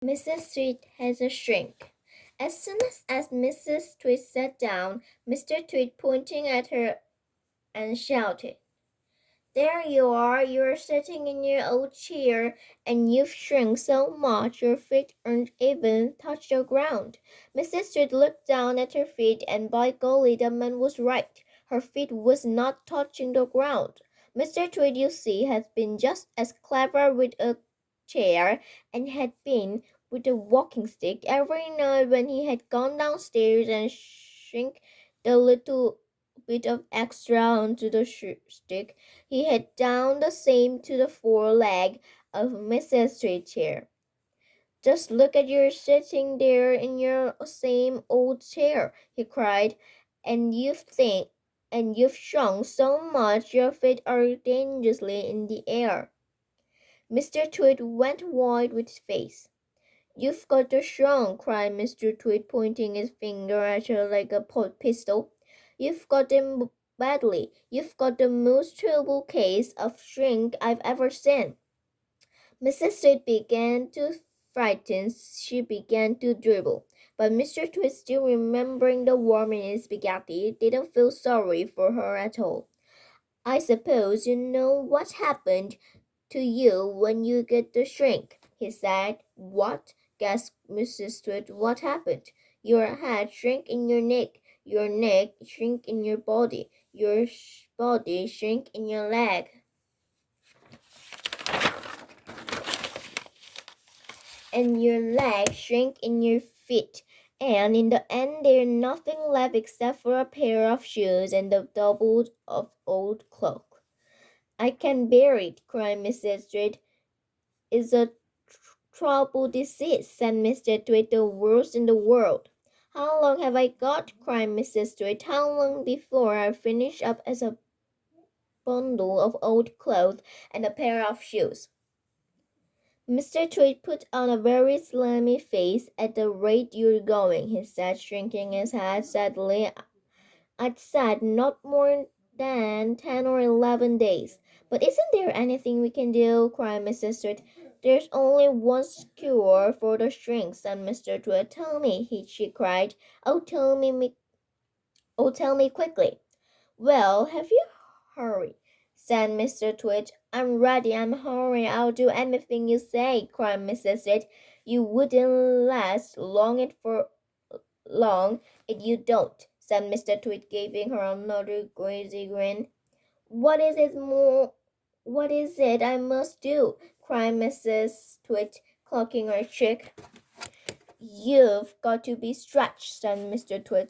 Mrs. Tweed has a shrink. As soon as Mrs. Tweed sat down, Mr. Tweed pointing at her and shouted, "There you are! You're sitting in your old chair, and you've shrunk so much your feet aren't even touch the ground." Mrs. Tweed looked down at her feet, and by golly, the man was right. Her feet was not touching the ground. Mr. Tweed, you see, has been just as clever with a chair and had been with a walking stick every night when he had gone downstairs and shrink the little bit of extra onto the stick. He had done the same to the foreleg of Mrs. Tweed's chair. "Just look at you sitting there in your same old chair," he cried, and you've shrunk so much your feet are dangerously in the air." Mr. Tweed went white with his face. "You've got the shrunk," cried Mr. Tweed, pointing his finger at her like a pistol. "You've got them badly. You've got the most terrible case of shrink I've ever seen." Mrs. Tweed began to frighten. She began to dribble. But Mr. Tweed, still remembering the worm in his spaghetti, didn't feel sorry for her at all. "I suppose you know what happened to you when you get the shrink," he said. "What?" gasped Mrs. Tweed. "What happened?" "Your head shrink in your neck shrink in your body, your body shrink in your leg, and your leg shrink in your feet. And in the end, there's nothing left except for a pair of shoes and the double of old cloak." "I can't bear it," cried Mrs. Tweed. "It's a trouble disease," said Mr. Tweed, "the worst in the world." "How long have I got?" cried Mrs. Tweed. "How long before I finish up as a bundle of old clothes and a pair of shoes?" Mr. Tweed put on a very slimy face. "At the rate you're going," he said, shrinking his head sadly, "I'd said not more than 10 or 11 days." "But isn't there anything we can do?" cried Mrs. Tweed. "There's only one cure for the shrink," said Mr. Tweed. "Tell me," she cried. Tell me quickly." "Well, have you hurry?" said Mr. Tweed. "I'm ready. I'm hurry. I'll do anything you say," cried Mrs. Tweed. "You wouldn't last long if you don't," said Mr. Tweed, giving her another crazy grin. What is it I must do?" cried Mrs. Tweed, clocking her cheek. "You've got to be stretched," said Mr. Tweed.